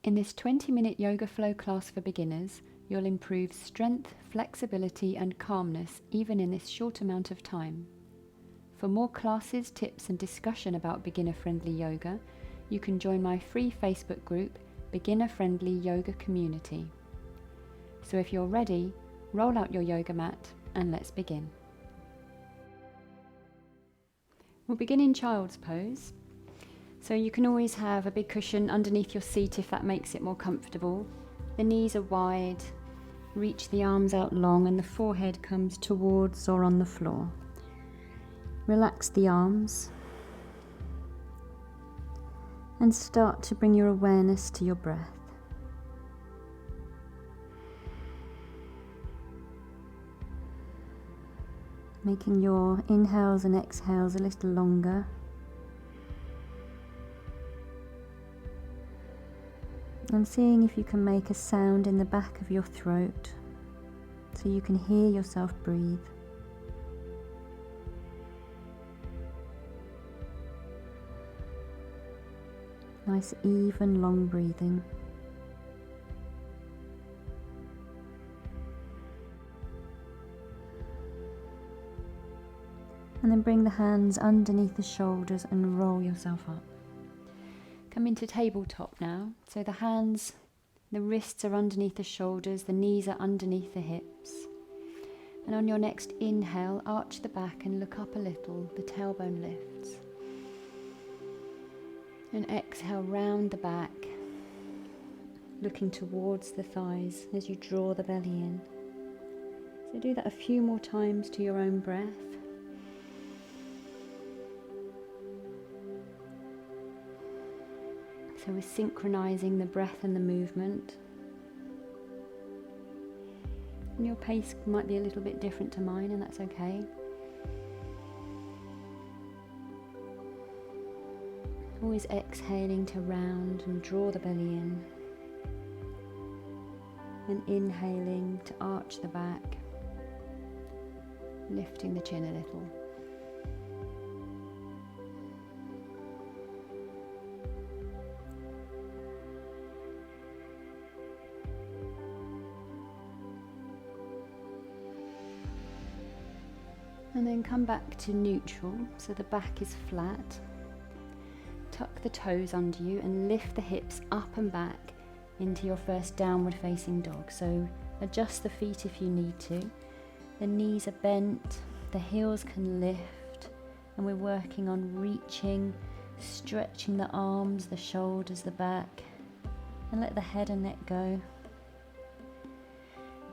In this 20-minute yoga flow class for beginners, you'll improve strength, flexibility and calmness even in this short amount of time. For more classes, tips and discussion about beginner-friendly yoga, you can join my free Facebook group, Beginner Friendly Yoga Community. So if you're ready, roll out your yoga mat and let's begin. We'll begin in child's pose. So you can always have a big cushion underneath your seat if that makes it more comfortable. The knees are wide, reach the arms out long and the forehead comes towards or on the floor. Relax the arms and start to bring your awareness to your breath. Making your inhales and exhales a little longer. And seeing if you can make a sound in the back of your throat so you can hear yourself breathe. Nice even long breathing. And then bring the hands underneath the shoulders and roll yourself up. Come into tabletop now. So the hands, the wrists are underneath the shoulders, the knees are underneath the hips. And on your next inhale, arch the back and look up a little, the tailbone lifts. And exhale, round the back, looking towards the thighs as you draw the belly in. So do that a few more times to your own breath. So we're synchronizing the breath and the movement. And your pace might be a little bit different to mine, and that's okay. Always exhaling to round and draw the belly in. And inhaling to arch the back, lifting the chin a little. And then come back to neutral, so the back is flat. Tuck the toes under you and lift the hips up and back into your first downward facing dog. So adjust the feet if you need to. The knees are bent, the heels can lift, and we're working on reaching, stretching the arms, the shoulders, the back, and let the head and neck go.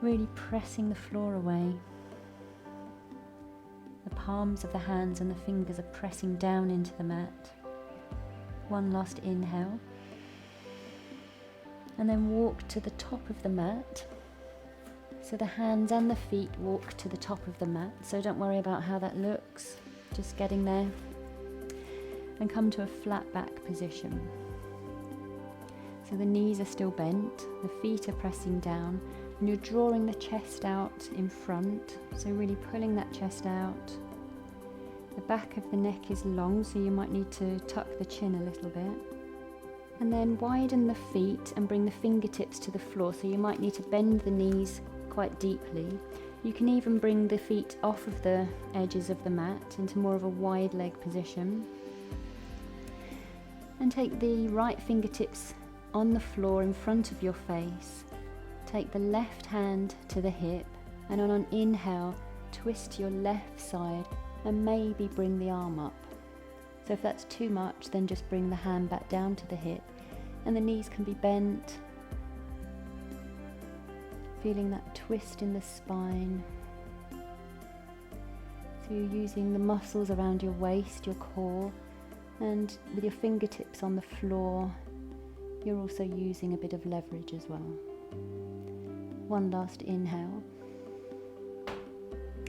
Really pressing the floor away. The palms of the hands and the fingers are pressing down into the mat. One last inhale. And then walk to the top of the mat. So the hands and the feet walk to the top of the mat. So don't worry about how that looks. Just getting there. And come to a flat back position. So the knees are still bent. The feet are pressing down. And you're drawing the chest out in front, so really pulling that chest out. The back of the neck is long, so you might need to tuck the chin a little bit. And then widen the feet and bring the fingertips to the floor, so you might need to bend the knees quite deeply. You can even bring the feet off of the edges of the mat into more of a wide leg position. And take the right fingertips on the floor in front of your face. Take the left hand to the hip, and on an inhale, twist your left side and maybe bring the arm up. So if that's too much, then just bring the hand back down to the hip, and the knees can be bent. Feeling that twist in the spine. So you're using the muscles around your waist, your core, and with your fingertips on the floor, you're also using a bit of leverage as well. One last inhale,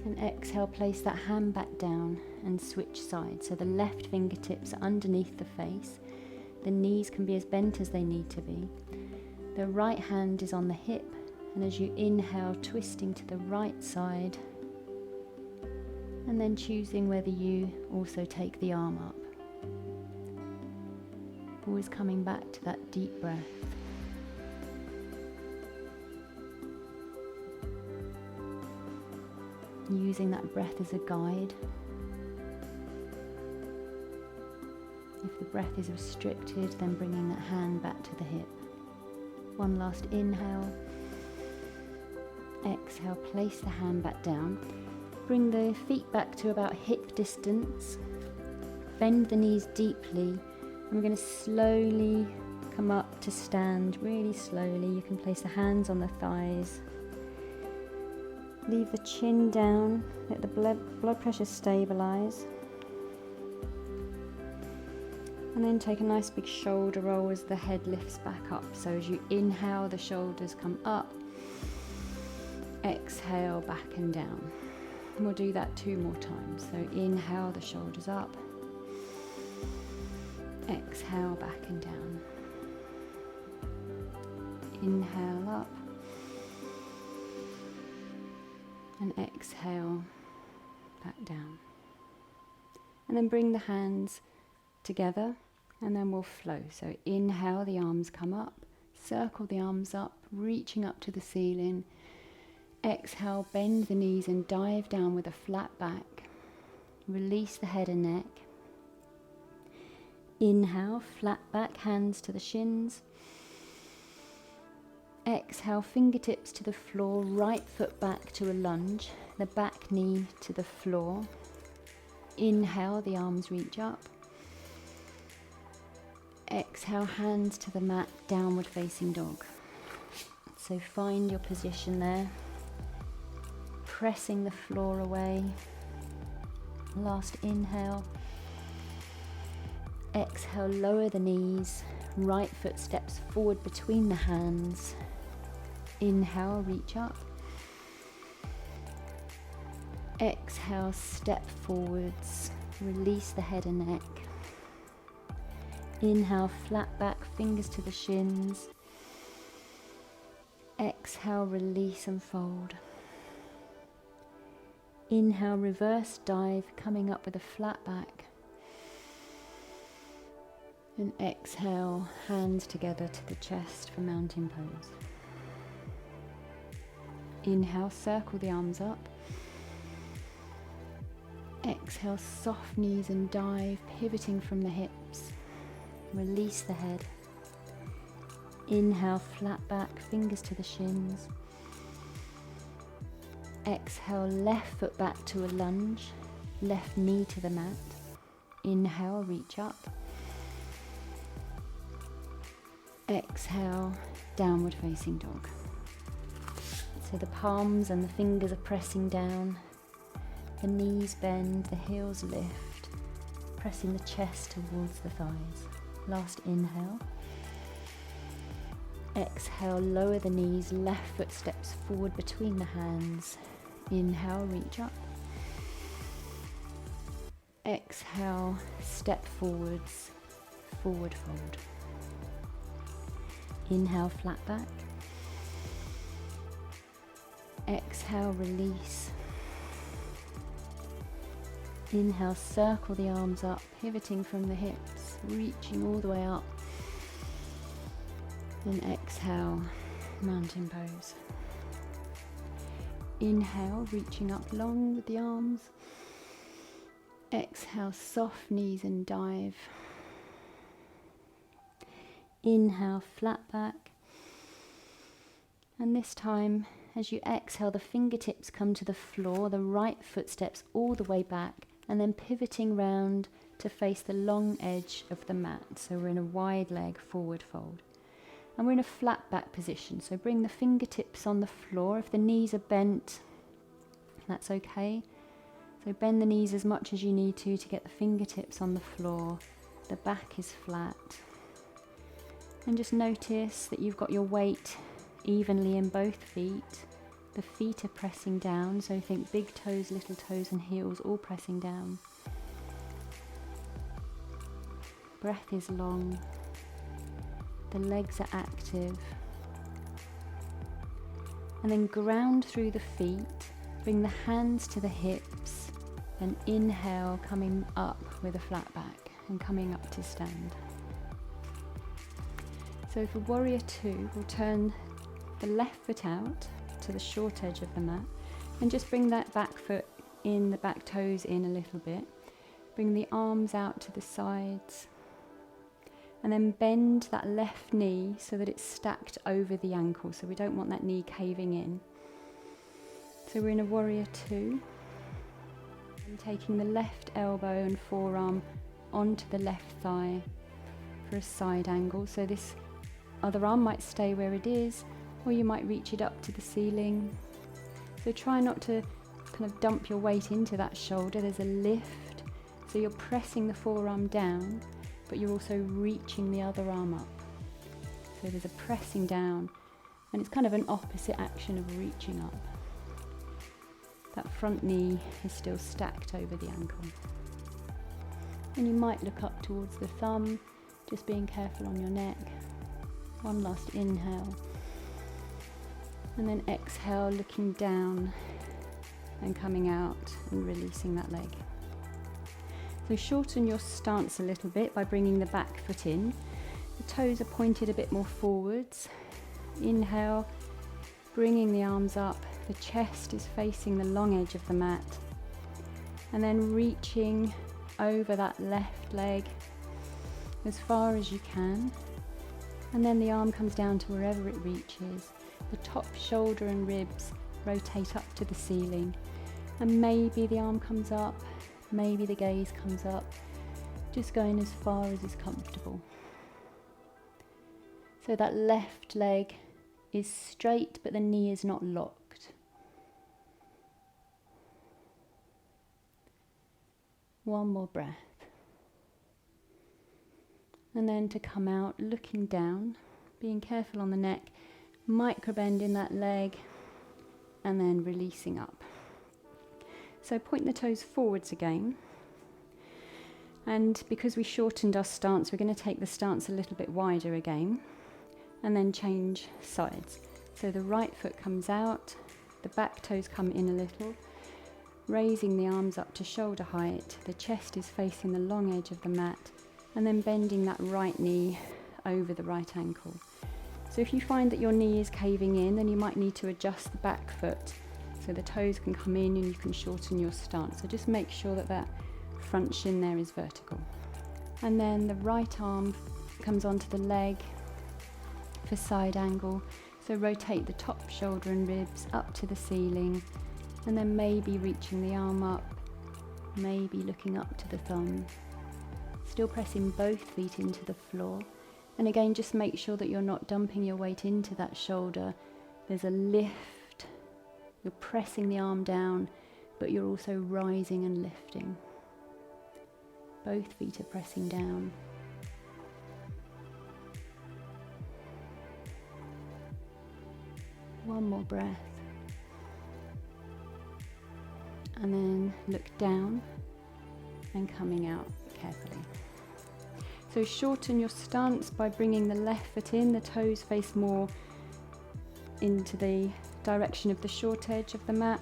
and exhale, place that hand back down and switch sides. So the left fingertips are underneath the face, the knees can be as bent as they need to be. The right hand is on the hip, and as you inhale, twisting to the right side, and then choosing whether you also take the arm up. Always coming back to that deep breath. using that breath as a guide. If the breath is restricted, then bringing that hand back to the hip. One last inhale. Exhale, place the hand back down. Bring the feet back to about hip distance. Bend the knees deeply. And we're going to slowly come up to stand, really slowly. You can place the hands on the thighs. Leave the chin down, let the blood pressure stabilise. And then take a nice big shoulder roll as the head lifts back up. So as you inhale, the shoulders come up. Exhale, back and down. And we'll do that 2 more times. So inhale, the shoulders up. Exhale, back and down. Inhale up. And exhale, back down. And then bring the hands together and then we'll flow. So inhale, the arms come up. Circle the arms up, reaching up to the ceiling. Exhale, bend the knees and dive down with a flat back. Release the head and neck. Inhale, flat back, hands to the shins. Exhale, fingertips to the floor, right foot back to a lunge, the back knee to the floor. Inhale, the arms reach up. Exhale, hands to the mat, downward facing dog. So find your position there. Pressing the floor away. Last inhale. Exhale, lower the knees. Right foot steps forward between the hands. Inhale, reach up. Exhale, step forwards. Release the head and neck. Inhale, flat back, fingers to the shins. Exhale, release and fold. Inhale, reverse dive, coming up with a flat back. And exhale, hands together to the chest for mountain pose. Inhale, circle the arms up. Exhale, soft knees and dive, pivoting from the hips. Release the head. Inhale, flat back, fingers to the shins. Exhale, left foot back to a lunge, left knee to the mat. Inhale, reach up. Exhale, downward facing dog. So the palms and the fingers are pressing down. The knees bend, the heels lift, pressing the chest towards the thighs. Last inhale. Exhale, lower the knees, left foot steps forward between the hands. Inhale, reach up. Exhale, step forwards, forward fold. Inhale, flat back. Exhale, release. Inhale, circle the arms up, pivoting from the hips, reaching all the way up. And exhale, mountain pose. Inhale, reaching up long with the arms. Exhale, soft knees and dive. Inhale, flat back. And this time, as you exhale, the fingertips come to the floor, the right foot steps all the way back, and then pivoting round to face the long edge of the mat. So we're in a wide leg forward fold. And we're in a flat back position, so bring the fingertips on the floor. If the knees are bent, that's okay. So bend the knees as much as you need to get the fingertips on the floor. The back is flat. And just notice that you've got your weight evenly in both feet. The feet are pressing down, so think big toes, little toes and heels all pressing down. Breath is long. The legs are active. And then ground through the feet. Bring the hands to the hips. And inhale, coming up with a flat back and coming up to stand. So for warrior 2, we'll turn the left foot out to the short edge of the mat. And just bring that back foot in, the back toes in a little bit. Bring the arms out to the sides. And then bend that left knee so that it's stacked over the ankle. So we don't want that knee caving in. So we're in a warrior two. And taking the left elbow and forearm onto the left thigh for a side angle. So this other arm might stay where it is, or you might reach it up to the ceiling. So try not to kind of dump your weight into that shoulder. There's a lift. So you're pressing the forearm down, but you're also reaching the other arm up. So there's a pressing down, and it's kind of an opposite action of reaching up. That front knee is still stacked over the ankle. And you might look up towards the thumb, just being careful on your neck. One last inhale. And then exhale, looking down and coming out and releasing that leg. So shorten your stance a little bit by bringing the back foot in. The toes are pointed a bit more forwards. Inhale, bringing the arms up. The chest is facing the long edge of the mat. And then reaching over that left leg as far as you can. And then the arm comes down to wherever it reaches. The top shoulder and ribs rotate up to the ceiling. And maybe the arm comes up, maybe the gaze comes up, just going as far as is comfortable. So that left leg is straight, but the knee is not locked. One more breath. And then to come out, looking down, being careful on the neck, micro bend in that leg, and then releasing up. So point the toes forwards again. And because we shortened our stance, we're going to take the stance a little bit wider again, and then change sides. So the right foot comes out, the back toes come in a little, raising the arms up to shoulder height, the chest is facing the long edge of the mat, and then bending that right knee over the right ankle. So if you find that your knee is caving in, then you might need to adjust the back foot so the toes can come in and you can shorten your stance. So just make sure that that front shin there is vertical. And then the right arm comes onto the leg for side angle. So rotate the top shoulder and ribs up to the ceiling, and then maybe reaching the arm up, maybe looking up to the thumb. Still pressing both feet into the floor. And again, just make sure that you're not dumping your weight into that shoulder. There's a lift. You're pressing the arm down, but you're also rising and lifting. Both feet are pressing down. One more breath. And then look down and coming out carefully. So shorten your stance by bringing the left foot in, the toes face more into the direction of the short edge of the mat.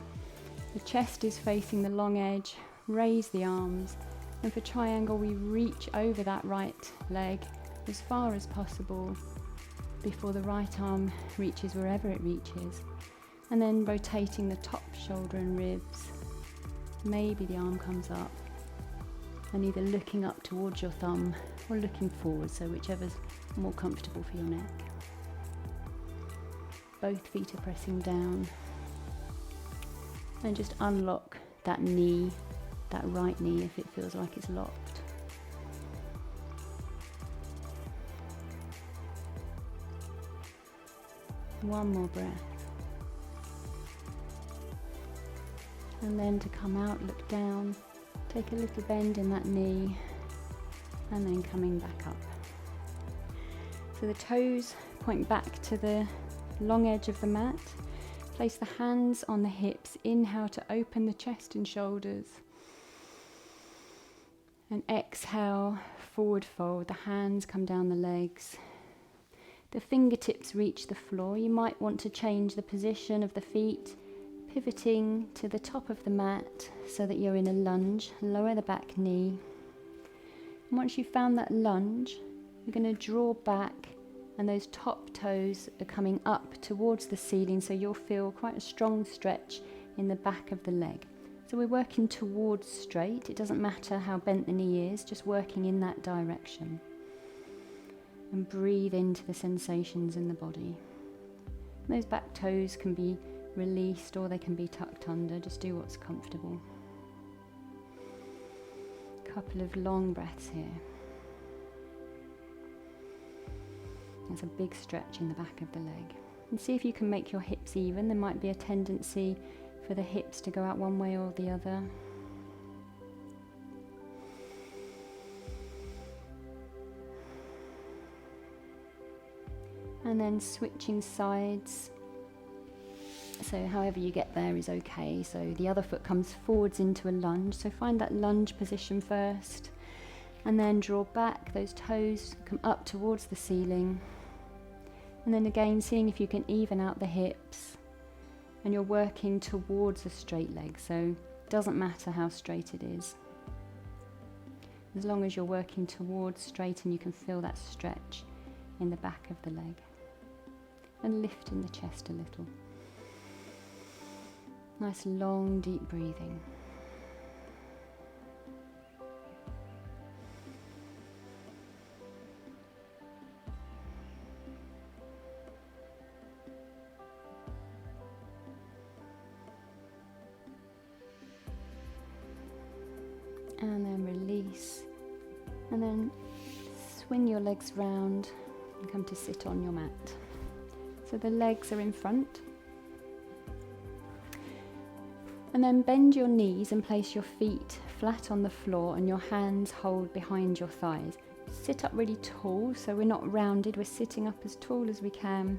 The chest is facing the long edge, raise the arms, and for triangle we reach over that right leg as far as possible before the right arm reaches wherever it reaches. And then rotating the top shoulder and ribs, maybe the arm comes up, and either looking up towards your thumb or looking forward, so whichever's more comfortable for your neck. Both feet are pressing down. And just unlock that knee, that right knee, if it feels like it's locked. One more breath. And then to come out, look down, take a little bend in that knee, and then coming back up. So the toes point back to the long edge of the mat. Place the hands on the hips. Inhale to open the chest and shoulders. And exhale, forward fold. The hands come down the legs. The fingertips reach the floor. You might want to change the position of the feet, pivoting to the top of the mat so that you're in a lunge. Lower the back knee. And once you've found that lunge, you're going to draw back, and those top toes are coming up towards the ceiling, so you'll feel quite a strong stretch in the back of the leg. So we're working towards straight. It doesn't matter how bent the knee is, just working in that direction. And breathe into the sensations in the body. Those back toes can be released or they can be tucked under. Just do what's comfortable. Couple of long breaths here. That's a big stretch in the back of the leg. And see if you can make your hips even. There might be a tendency for the hips to go out one way or the other. And then switching sides. So however you get there is okay. So the other foot comes forwards into a lunge. So find that lunge position first. And then draw back. Those toes come up towards the ceiling. And then again, seeing if you can even out the hips. And you're working towards a straight leg. So it doesn't matter how straight it is. As long as you're working towards straight and you can feel that stretch in the back of the leg. And lifting the chest a little. Nice long deep breathing. And then release. And then swing your legs round and come to sit on your mat. So the legs are in front. And then bend your knees and place your feet flat on the floor and your hands hold behind your thighs. Sit up really tall, so we're not rounded, we're sitting up as tall as we can.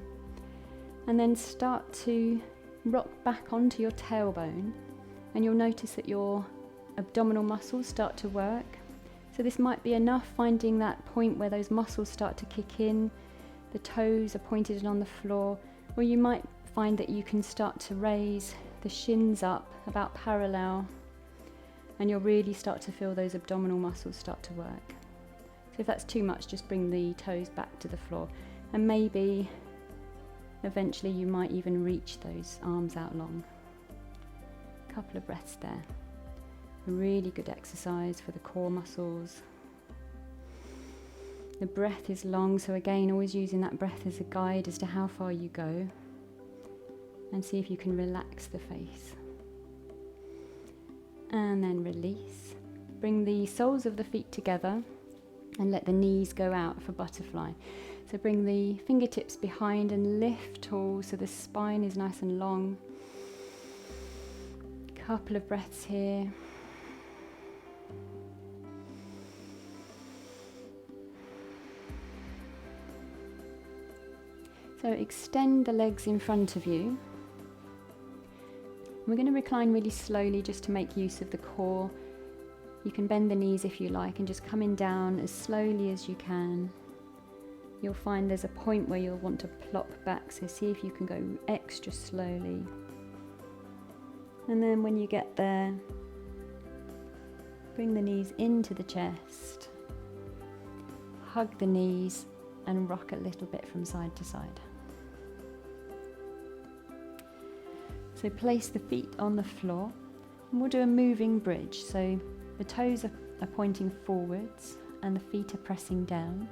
And then start to rock back onto your tailbone, and you'll notice that your abdominal muscles start to work. So this might be enough, finding that point where those muscles start to kick in, the toes are pointed on the floor, or you might find that you can start to raise the shins up about parallel, and you'll really start to feel those abdominal muscles start to work. So if that's too much, just bring the toes back to the floor, and maybe eventually you might even reach those arms out long. A couple of breaths there. A really good exercise for the core muscles. The breath is long, so again, always using that breath as a guide as to how far you go. And see if you can relax the face. And then release. Bring the soles of the feet together and let the knees go out for butterfly. So bring the fingertips behind and lift tall so the spine is nice and long. Couple of breaths here. So extend the legs in front of you. We're going to recline really slowly just to make use of the core. You can bend the knees if you like and just coming down as slowly as you can. You'll find there's a point where you'll want to plop back, so see if you can go extra slowly. And then when you get there, bring the knees into the chest, hug the knees and rock a little bit from side to side. So place the feet on the floor and we'll do a moving bridge. So the toes are pointing forwards and the feet are pressing down.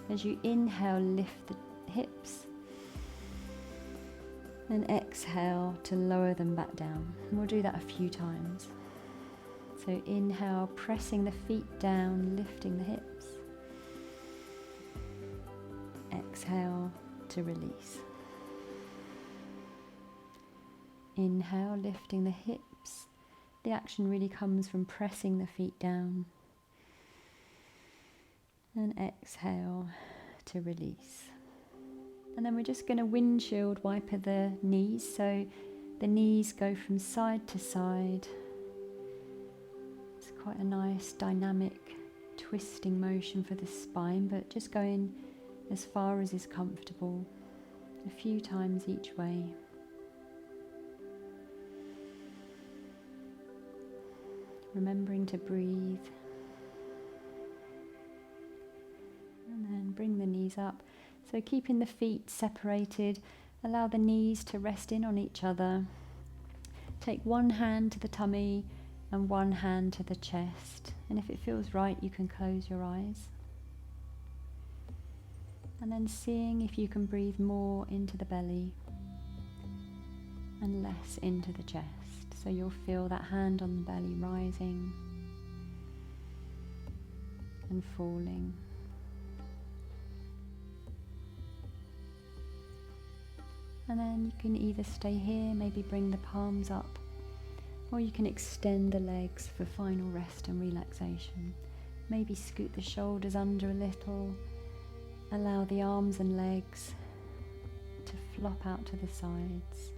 As you inhale, lift the hips and exhale to lower them back down. And we'll do that a few times. So inhale, pressing the feet down, lifting the hips. Exhale to release. Inhale, lifting the hips. The action really comes from pressing the feet down. And exhale to release. And then we're just going to windshield wiper the knees. So the knees go from side to side. It's quite a nice dynamic twisting motion for the spine, but just going as far as is comfortable, a few times each way. Remembering to breathe. And then bring the knees up. So keeping the feet separated, allow the knees to rest in on each other. Take one hand to the tummy and one hand to the chest. And if it feels right, you can close your eyes. And then seeing if you can breathe more into the belly and less into the chest. So you'll feel that hand on the belly rising and falling. And then you can either stay here, maybe bring the palms up, or you can extend the legs for final rest and relaxation. Maybe scoot the shoulders under a little, allow the arms and legs to flop out to the sides.